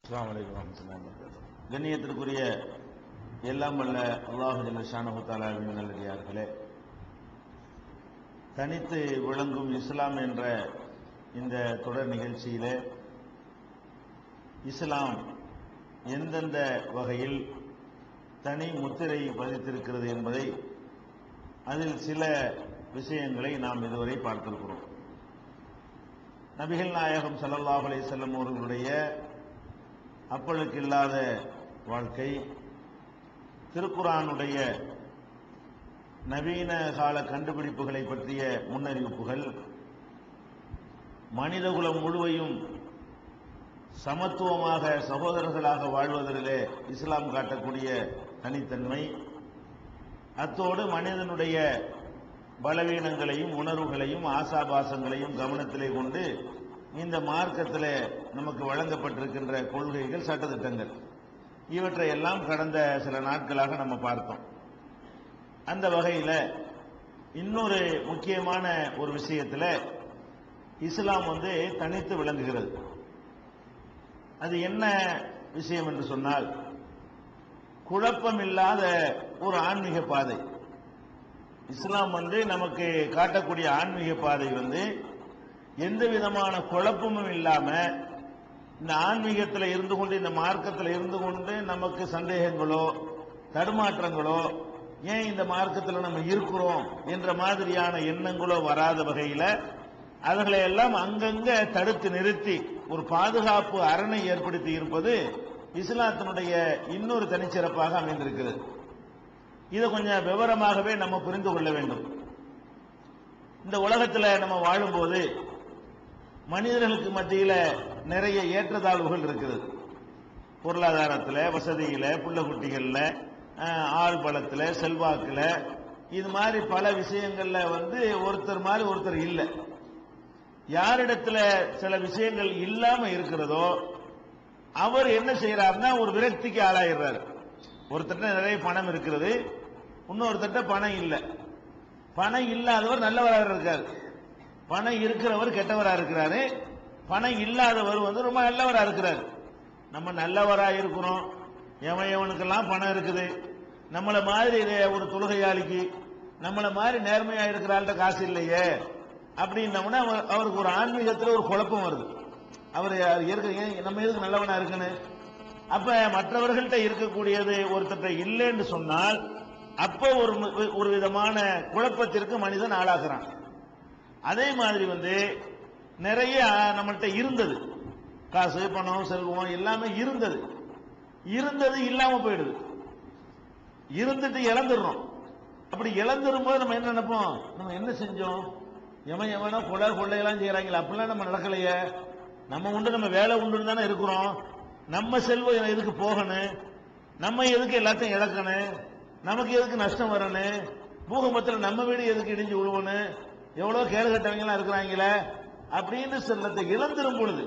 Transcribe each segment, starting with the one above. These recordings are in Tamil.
அஸ்ஸலாமு அலைக்கும் வரஹ்மத்துல்லாஹி வபரகாத்துஹு. கண்ணியத்திற்குரிய எல்லாம் வல்ல அல்லாஹ் ஜல்ல ஷானஹு தஆலாவின் நல்லடியார்களே, தனித்து விளங்கும் இஸ்லாம் என்ற இந்த தொடர் நிகழ்ச்சியிலே இஸ்லாம் எந்தெந்த வகையில் தனி முத்திரை பதித்திருக்கிறது என்பதை, அதில் சில விஷயங்களை நாம் இதுவரை பார்த்திருக்கிறோம். நபிகள் நாயகம் ஸல்லல்லாஹு அலைஹி வஸல்லம் அவர்களுடைய அப்பழுக்கில்லாத வாழ்க்கை, திருக்குர்ஆனுடைய நவீன கால கண்டுபிடிப்புகளை பற்றிய முன்னறிவிப்புகள், மனிதகுலம் முழுவையும் சமத்துவமாக சகோதரர்களாக வாழ்வதிலே இஸ்லாம் காட்டக்கூடிய தனித்தன்மை, அத்தோடு மனிதனுடைய பலவீனங்களையும் உணர்வுகளையும் ஆசாபாசங்களையும் கவனத்திலே கொண்டு இந்த மார்க்கத்திலே நமக்கு வழங்கப்பட்டிருக்கின்ற கொள்கைகள், சட்டத்திட்டங்கள், இவற்றை எல்லாம் கடந்த சில நாட்களாக நம்ம பார்த்தோம். அந்த வகையில் இன்னொரு முக்கியமான ஒரு விஷயத்தில் இஸ்லாம் தனித்து விளங்குகிறது. அது என்ன விஷயம் என்று சொன்னால், குழப்பமில்லாத ஒரு ஆன்மீக பாதை. இஸ்லாம் நமக்கு காட்டக்கூடிய ஆன்மீக பாதை எந்த விதமான குழப்பமும் இல்லாம, இந்த ஆன்மீகத்தில் இருந்து கொண்டு, இந்த மார்க்கத்தில் இருந்து கொண்டு நமக்கு சந்தேகங்களோ தடுமாற்றங்களோ, ஏன் இந்த மார்க்கத்தில் நம்ம இருக்கிறோம் என்ற மாதிரியான எண்ணங்களோ வராத வகையில் அவர்களை எல்லாம் அங்கங்க தடுத்து நிறுத்தி ஒரு பாதுகாப்பு அரணை ஏற்படுத்தி இருப்பது இஸ்லாத்தினுடைய இன்னொரு தனிச்சிறப்பாக அமைந்திருக்கிறது. இதை கொஞ்சம் விவரமாகவே நம்ம புரிந்து கொள்ள வேண்டும். இந்த உலகத்தில் நம்ம வாழும்போது மனிதர்களுக்கு மத்தியில் நிறைய ஏற்றத்தாழ்வுகள் இருக்குது. பொருளாதாரத்தில், வசதியில், புள்ள குட்டிகளில், ஆள் பலத்தில், செல்வாக்கில், இது மாதிரி பல விஷயங்கள்ல ஒருத்தர் மாதிரி ஒருத்தர் இல்லை. யாரிடத்துல சில விஷயங்கள் இல்லாம இருக்கிறதோ அவர் என்ன செய்யறாருன்னா ஒரு விரக்திக்கு ஆளாயிடுறாரு. ஒருத்தட்ட நிறைய பணம் இருக்கிறது, இன்னொருத்தட்ட பணம் இல்லை. பணம் இல்லாதவர் நல்லவராக இருக்காரு, பணம் இருக்கிறவர் கெட்டவரா இருக்கிறாரு, பணம் இல்லாதவர் ரொம்ப நல்லவரா இருக்கிறாரு. நம்ம நல்லவரா இருக்கிறோம், எவனுக்கெல்லாம் பணம் இருக்குது, நம்மள மாதிரி ஒரு தொழுகையாளிக்கு, நம்மள மாதிரி நேர்மையா இருக்கிறாள்கிட்ட காசு இல்லையே அப்படின்னோம்னா அவருக்கு ஒரு ஆன்மீகத்தில் ஒரு குழப்பம் வருது. அவர் நம்ம எதுக்கு நல்லவனா இருக்குன்னு. அப்ப மற்றவர்கள்ட்ட இருக்கக்கூடியது ஒருத்தட்ட இல்லைன்னு சொன்னால் அப்ப ஒரு விதமான குழப்பத்திற்கு மனிதன் ஆளாகிறான். அதே மாதிரி நிறைய நம்மள்கிட்ட இருந்தது, காசு பணம் செல்வம் எல்லாமே இருந்தது இல்லாம போயிடுது. இருந்துட்டு இழந்துடுறோம். அப்படி இழந்துரும் போது நம்ம என்ன நினைப்போம், நம்ம என்ன செஞ்சோம், எவனோ கொள்ளையெல்லாம் செய்யறாங்களா, அப்படிலாம் நம்ம நடக்கலையே, நம்ம உண்டு நம்ம வேலை உண்டு தானே இருக்கிறோம், நம்ம செல்வம் எதுக்கு போகணும், நம்ம எதுக்கு எல்லாத்தையும் இழக்கணும், நமக்கு எதுக்கு நஷ்டம் வரணும், பூகம்பத்தில் நம்ம வீடு எதுக்கு இடிஞ்சு விழுவணும், எவ்வளவு கேடு கட்டவங்க எல்லாம் இருக்கிறாங்களே அப்படின்னு செல்லத்தை இழந்துரும் பொழுது,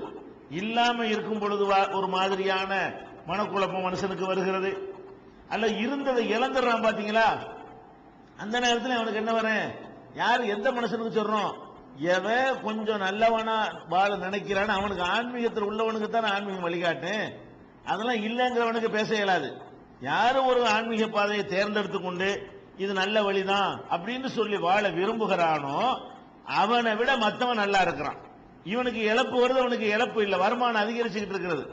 இல்லாம இருக்கும் பொழுது ஒரு மாதிரியான மனக்குழப்பம் மனுஷனுக்கு வருகிறது. அல்ல இருந்ததை இழந்துடுறான் பாத்தீங்களா, அந்த நேரத்தில் அவனுக்கு என்ன வரும், யாரு எந்த மனுஷனுக்கு சொல்றோம், எவன் கொஞ்சம் நல்லவனா வாழ நினைக்கிறான்னு அவனுக்கு ஆன்மீகத்தில் உள்ளவனுக்கு தான் ஆன்மீகம் வழிகாட்டு. அதெல்லாம் இல்லைங்கிறவனுக்கு பேச இயலாது. யாரும் ஒரு ஆன்மீக பாதையை தேர்ந்தெடுத்து கொண்டு இது நல்ல வழிதான் அப்படின்னு சொல்லி வாழ விரும்புகிறானோ அவனை விட மற்றவன் நல்லா இருக்கிறான். இவனுக்கு இழப்பு வருது, அவனுக்கு இழப்பு இல்லை, வருமானம் அதிகரிச்சுக்கிட்டு இருக்கிறது,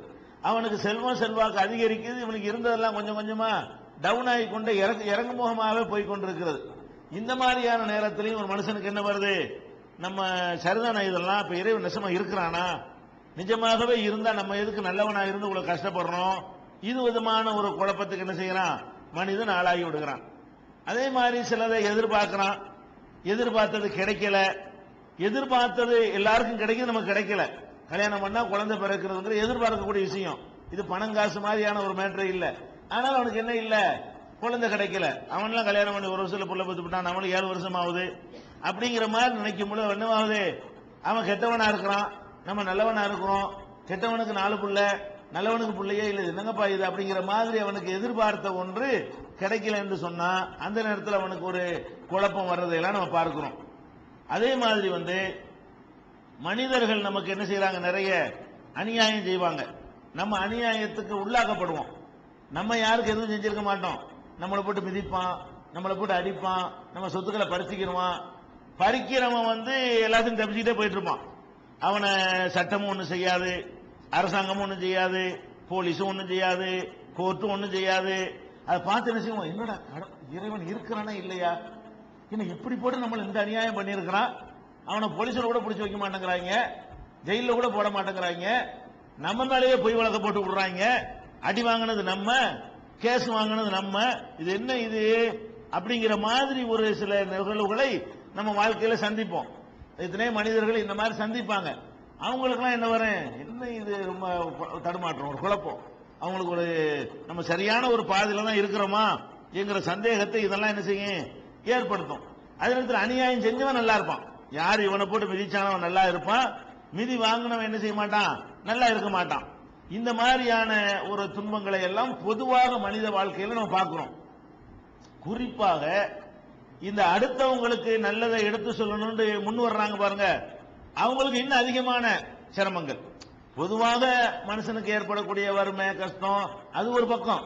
அவனுக்கு செல்வம் செல்வாக்கு அதிகரிக்குது, இவனுக்கு இருந்ததெல்லாம் கொஞ்சம் கொஞ்சமா டவுன் ஆகி கொண்டு இறங்குமுகமாகவே போய் கொண்டிருக்கிறது. இந்த மாதிரியான நேரத்திலையும் ஒரு மனுஷனுக்கு என்ன வருது, நம்ம சரிதான இதெல்லாம், இப்ப இறைவன் நிஜமா இருக்கிறானா, நிஜமாகவே இருந்தா நம்ம எதுக்கு நல்லவனா இருந்து இவ்வளவு கஷ்டப்படுறோம், இது விதமான ஒரு குழப்பத்துக்கு என்ன செய்யறான், மனிதன் ஆளாகி விடுகிறான். அதே மாதிரி சிலதை எதிர்பார்க்கிறான், எதிர்பார்த்தது கிடைக்கல, எதிர்பார்த்தது எல்லாருக்கும் கிடைக்குது, நமக்கு கிடைக்கல. கல்யாணம் பண்ணா குழந்தை பிறக்கிறது எதிர்பார்க்கக்கூடிய விஷயம், இது பணம் காசு மாதிரியான ஒரு மேட்டர் இல்ல. ஆனால் அவனுக்கு என்ன இல்ல, குழந்தை கிடைக்கல. அவன்லாம் கல்யாணம் பண்ணி ஒரு வருஷத்துல புள்ள பத்து விட்டான், அவனுக்கு 7 வருஷம் ஆகுது அப்படிங்கிற மாதிரி நினைக்கும் போது என்னவாகுது, அவன் கெட்டவனா இருக்கிறான், நம்ம நல்லவனா இருக்கிறோம், கெட்டவனுக்கு 4 புள்ள, நல்லவனுக்கு பிள்ளையே இல்லை, என்னங்கப்பா இது அப்படிங்கிற மாதிரி அவனுக்கு எதிர்பார்த்த ஒன்று கிடைக்கல என்று சொன்னா அந்த நேரத்தில் அவனுக்கு ஒரு குழப்பம் வர்றதையெல்லாம் நம்ம பார்க்கிறோம். அதே மாதிரி மனிதர்கள் நமக்கு என்ன செய்யறாங்க, நிறைய அநியாயம் செய்வாங்க. நம்ம அநியாயத்துக்கு உள்ளாக்கப்படுவோம். நம்ம யாருக்கு எதுவும் செஞ்சிருக்க மாட்டோம். நம்மளை போட்டு மிதிப்பான், நம்மளை போட்டு அடிப்பான், நம்ம சொத்துக்களை பறிச்சுக்கிடுவான். பறிக்கிறவன் வந்து எல்லாத்தையும் தப்பிச்சுக்கிட்டே போயிட்டு இருப்பான். அவனை சட்டமும் ஒன்றும் செய்யாது, அரசாங்கமும் ஒன்றும் செய்யாது, போலீஸும் ஒன்றும் செய்யாது, கோர்ட்டும் ஒன்றும் செய்யாது. அதை பார்த்து என்ன செய்வோம், என்னடா இறைவன் இருக்கிறானே இல்லையா, இன்னும் எப்படி போட்டு நம்மள இந்த அநியாயம் பண்ணியிருக்கிறான். அவனை போலீஸ்ல கூட பிடிச்சி வைக்க மாட்டேங்கிறாங்க, ஜெயில கூட போட மாட்டேங்கிறாங்க, நம்ம மேலேயே பொய் வழக்க போட்டு விடுறாங்க. அடி வாங்கினது நம்ம, கேஸ் வாங்கினது நம்ம, இது என்ன இது அப்படிங்கிற மாதிரி ஒரு சில நிகழ்வுகளை நம்ம வாழ்க்கையில சந்திப்போம். எத்தனை மனிதர்கள் இந்த மாதிரி சந்திப்பாங்க. அவங்களுக்கெல்லாம் என்ன வரும், என்ன இது ரொம்ப தடுமாற்றம், ஒரு குழப்பம். அவங்களுக்கு ஒரு நம்ம சரியான ஒரு பாதையில தான் இருக்கிறோமா என்கிற சந்தேகத்தை இதெல்லாம் என்ன செய்யும், ஏற்படுத்தும். அதே நேரத்தில் அநியாயம் செஞ்சவன் நல்லா இருப்பான். யார் இவனை போட்டு மிதிச்சானவன் நல்லா இருப்பான், மிதி வாங்கினவன் என்ன செய்ய மாட்டான், நல்லா இருக்க மாட்டான். இந்த மாதிரியான ஒரு துன்பங்களை எல்லாம் பொதுவாக மனித வாழ்க்கையில நம்ம பார்க்கிறோம். குறிப்பாக இந்த அடுத்தவங்களுக்கு நல்லதை எடுத்து சொல்லணும்னு முன் வர்றாங்க பாருங்க, அவங்களுக்கு இன்னும் அதிகமான சிரமங்கள். பொதுவாக மனுஷனுக்கு ஏற்படக்கூடிய வறுமை கஷ்டம் அது ஒரு பக்கம்,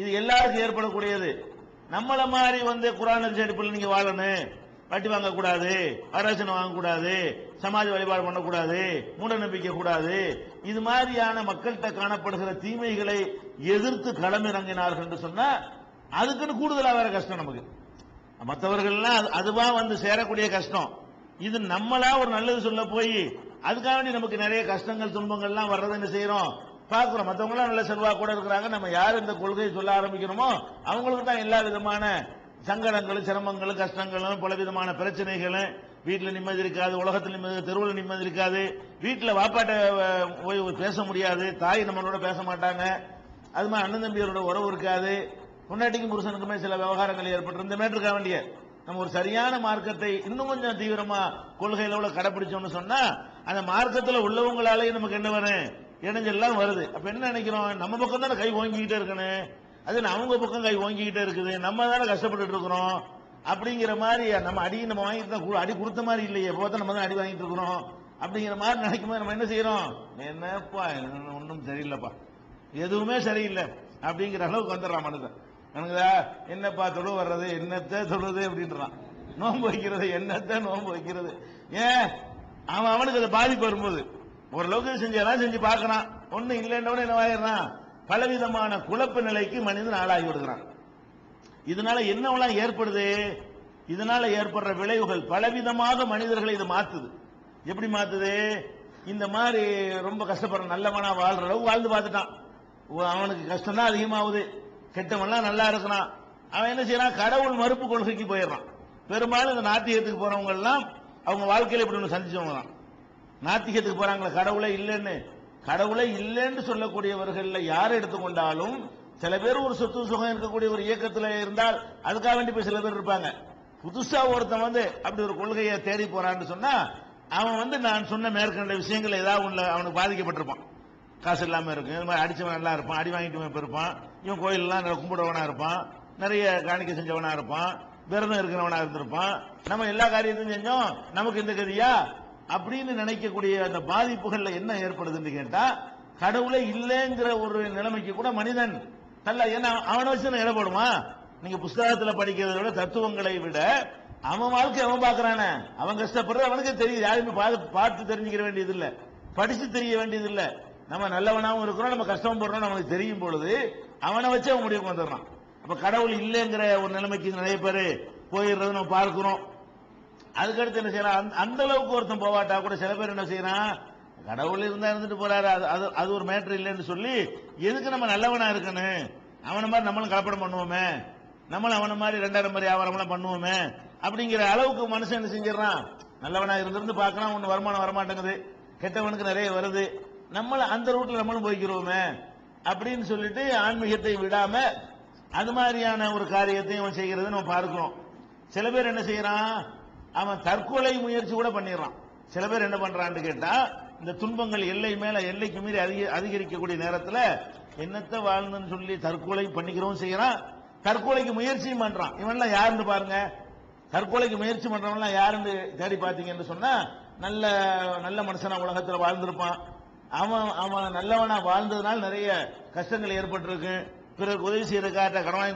இது எல்லாருக்கும் ஏற்படக்கூடியது. நம்மள மாதிரி வந்து குர்ஆன் அடிப்படையில் நீங்க வாழணும், வட்டி வாங்கக்கூடாது, வரதட்சணை வாங்கக்கூடாது, சமாஜ வழிபாடு பண்ணக்கூடாது, மூட நம்பிக்கை கூடாது, இது மாதிரியான மக்கள்கிட்ட காணப்படுகிற தீமைகளை எதிர்த்து களமிறங்கினார்கள் என்று சொன்னா அதுக்குன்னு கூடுதலா வேற கஷ்டம் நமக்கு. மற்றவர்கள்லாம் அதுவா வந்து சேரக்கூடிய கஷ்டம், இது நம்மளா ஒரு நல்லது சொல்ல போய் அதுக்காக வேண்டி நமக்கு நிறைய கஷ்டங்கள் துன்பங்கள்லாம் வர்றது என்ன செய்யறோம், பார்க்கிறோம். மற்றவங்களாம் நல்ல செல்வா கூட இருக்கிறாங்க, நம்ம யார் இந்த கொள்கையை சொல்ல ஆரம்பிக்கிறோமோ அவங்களுக்கு தான் எல்லா விதமான சங்கடங்களும் சிரமங்களும் கஷ்டங்களும் பல விதமான பிரச்சனைகளும். வீட்டில் நிம்மதி இருக்காது, உலகத்தில் நிம்மதி, தெருவில் நிம்மதி இருக்காது, வீட்டில் வாப்பாட்ட போய் பேச முடியாது, தாய் நம்மளோட பேச மாட்டாங்க, அது மாதிரி அண்ணன் தம்பியரோட உறவு இருக்காது, பொண்டாட்டிக்கும் புருஷனுக்குமே சில விவகாரங்கள் ஏற்பட்டு இந்த மாதிரி இருக்க வேண்டிய நம்ம ஒரு சரியான மார்க்கத்தை இன்னும் கொஞ்சம் தீவிரமா கொள்கையில கடைபிடிச்சோம்னு சொன்னா அந்த மார்க்கத்தில் உள்ளவங்களாலேயே நமக்கு என்ன வரும், இணைஞ்செல்லாம் வருது. அப்ப என்ன நினைக்கிறோம், நம்ம பக்கம் தானே கை ஓங்கிக்கிட்டே இருக்கணும், அது அவங்க பக்கம் கை ஓங்கிக்கிட்டே இருக்குது, நம்ம தானே கஷ்டப்பட்டு இருக்கிறோம் அப்படிங்கிற மாதிரி. நம்ம நம்ம வாங்கிட்டு தான் அடி கொடுத்த மாதிரி இல்லையே, போத நம்ம தான் அடி வாங்கிட்டு இருக்கிறோம் அப்படிங்கிற மாதிரி நினைக்கும் போது நம்ம என்ன செய்யறோம், என்னப்பா ஒன்றும் சரியில்லைப்பா, எதுவுமே சரியில்லை அப்படிங்கிற அளவுக்கு வந்துடுறான் மனுஷன். எனக்குதா என்னப்பா தொழு வர்றது, என்னத்தை தொழுது அப்படின்றான், நோன்பு வைக்கிறது என்னத்தை நோன்பு வைக்கிறது. ஏன் அவனுக்கு அதை பாதிப்பு வரும்போது ஓரளவுக்கு செஞ்செல்லாம் செஞ்சு பார்க்கறான், ஒன்னும் இல்லைன்னா என்ன ஆயிடுறான், பலவிதமான குழப்ப நிலைக்கு மனிதன் ஆளாகி விடுகிறான். இதனால என்னவெல்லாம் ஏற்படுது, இதனால ஏற்படுற விளைவுகள் பலவிதமாக மனிதர்களை இது மாத்துது. எப்படி மாத்துது, இந்த மாதிரி ரொம்ப கஷ்டப்படுற நல்லவனா வாழ்ற அளவு வாழ்ந்து பார்த்துட்டான், அவனுக்கு கஷ்டம் தான் அதிகமாகுது, கெட்டவன்லாம் நல்லா இருக்கிறான். அவன் என்ன செய்யறான், கடவுள் மறுப்பு கொள்கைக்கு போயிடுறான். பெரும்பாலும் இந்த நாத்திகத்துக்கு போறவங்க எல்லாம் அவங்க வாழ்க்கையில இப்படி ஒன்று சந்திச்சவங்க தான். நாத்திகத்துக்கு போறாங்களே கடவுளே இல்லைன்னு, கடவுளை இல்லைன்னு சொல்லக்கூடியவர்கள் யாரை எடுத்துக்கொண்டாலும் சில பேர் ஒரு சொத்து சுகம் இருக்கக்கூடிய ஒரு இயக்கத்தில் இருந்தால் அதுக்காக வேண்டி போய் சில பேர் இருப்பாங்க. புதுசா ஒருத்தன் வந்து அப்படி ஒரு கொள்கையை தேடி போறான்னு சொன்னா அவன் வந்து நான் சொன்ன மேற்கண்ட விஷயங்கள் ஏதாவது ஒண்ணு அவனுக்கு பாதிக்கப்பட்டிருப்பான். காசு இல்லாம இருக்கு, இது மாதிரி அடிச்சவன் நல்லா இருப்பான், அடி வாங்கிட்டு இருப்பான், இவன் கோயிலெல்லாம் கும்பிடுவனா இருப்பான், நிறைய காணிக்கை செஞ்சவனா இருப்பான், விரதம் இருக்கிறவனா இருந்திருப்பான், நம்ம எல்லா காரியத்தையும் செஞ்சோம் நமக்கு இந்த கதியா அப்படின்னு நினைக்கக்கூடிய அந்த பாதிப்புகள்ல என்ன ஏற்படுதுன்னு கேட்டா கடவுளே இல்லைங்கிற ஒரு நிலைமைக்கு கூட மனிதன் நல்ல, ஏன்னா அவனை வச்சு இடப்படுவான். நீங்க புஸ்தகத்தில் படிக்கிறத விட தத்துவங்களை விட அவன் வாழ்க்கை அவன் பார்க்கறானே, அவன் கஷ்டப்படுறது அவனுக்கு தெரியுது, யாருமே பார்த்து தெரிஞ்சுக்கிற வேண்டியது இல்ல, படிச்சு தெரிய வேண்டியது இல்ல. நம்ம நல்லவனாவும் இருக்கிறோம், நம்ம கஷ்டம் போடுறோம் நமக்கு தெரியும் பொழுது அவனை வச்சு அவன் முடிவுக்கு வந்துடுறான். அப்ப கடவுள் இல்லைங்கிற ஒரு நிலைமைக்கு நிறைய பேர் போயிடுறது நம்ம பார்க்கிறோம். அதுக்கடுத்து என்ன செய்யறான், அந்த அளவுக்கு ஒருத்தன் போவாட்டா கூட சில பேர் என்ன செய்யறான், கடவுள் இருந்தா இருந்துட்டு போறாரு, அது ஒரு மேட்டர் இல்லைன்னு சொல்லி எதுக்கு நம்ம நல்லவனா இருக்கணும், அவனை மாதிரி நம்மளும் கலப்படம் பண்ணுவோமே, நம்மளும் அவனை மாதிரி 2000 மாதிரி வியாபாரம் பண்ணுவோமே அப்படிங்கிற அளவுக்கு மனுஷன் என்ன செஞ்சிடறான், நல்லவனா இருந்து பார்க்கலாம், ஒன்னு வருமானம் வரமாட்டேங்குது, கெட்டவனுக்கு நிறைய வருது, நம்மள அந்த ரூட்ல நம்மளும் போய்க்கிறோமே அப்படின்னு சொல்லிட்டு ஆன்மீகத்தை விடாம அது மாதிரியான ஒரு காரியத்தையும் அவன் செய்கிறத நம்ம பார்க்கிறோம். சில பேர் என்ன செய்யறான், அவன் தற்கொலை முயற்சி கூட பண்ணிடுறான். சில பேர் என்ன பண்றான்னு கேட்டா இந்த துன்பங்கள் எல்லை மேல எல்லைக்கு மீறி அதிகரிக்கக்கூடிய நேரத்தில் என்னத்தை வாழ்ந்துன்னு சொல்லி தற்கொலை பண்ணிக்கிறோம் செய்யறான், தற்கொலைக்கு முயற்சியும் பண்றான். இவன்லாம் யாருன்னு பாருங்க, தற்கொலைக்கு முயற்சி பண்றவன்லாம் யாருன்னு தேடி பார்த்தீங்கன்னு சொன்னா நல்ல நல்ல மனுஷனா உலகத்தில் வாழ்ந்திருப்பான், அவன் அவன் நல்லவனா வாழ்ந்ததுனால நிறைய கஷ்டங்கள் ஏற்பட்டிருக்கு. பிறகு உதவி செய்யறதுக்காக கடன் வாங்கி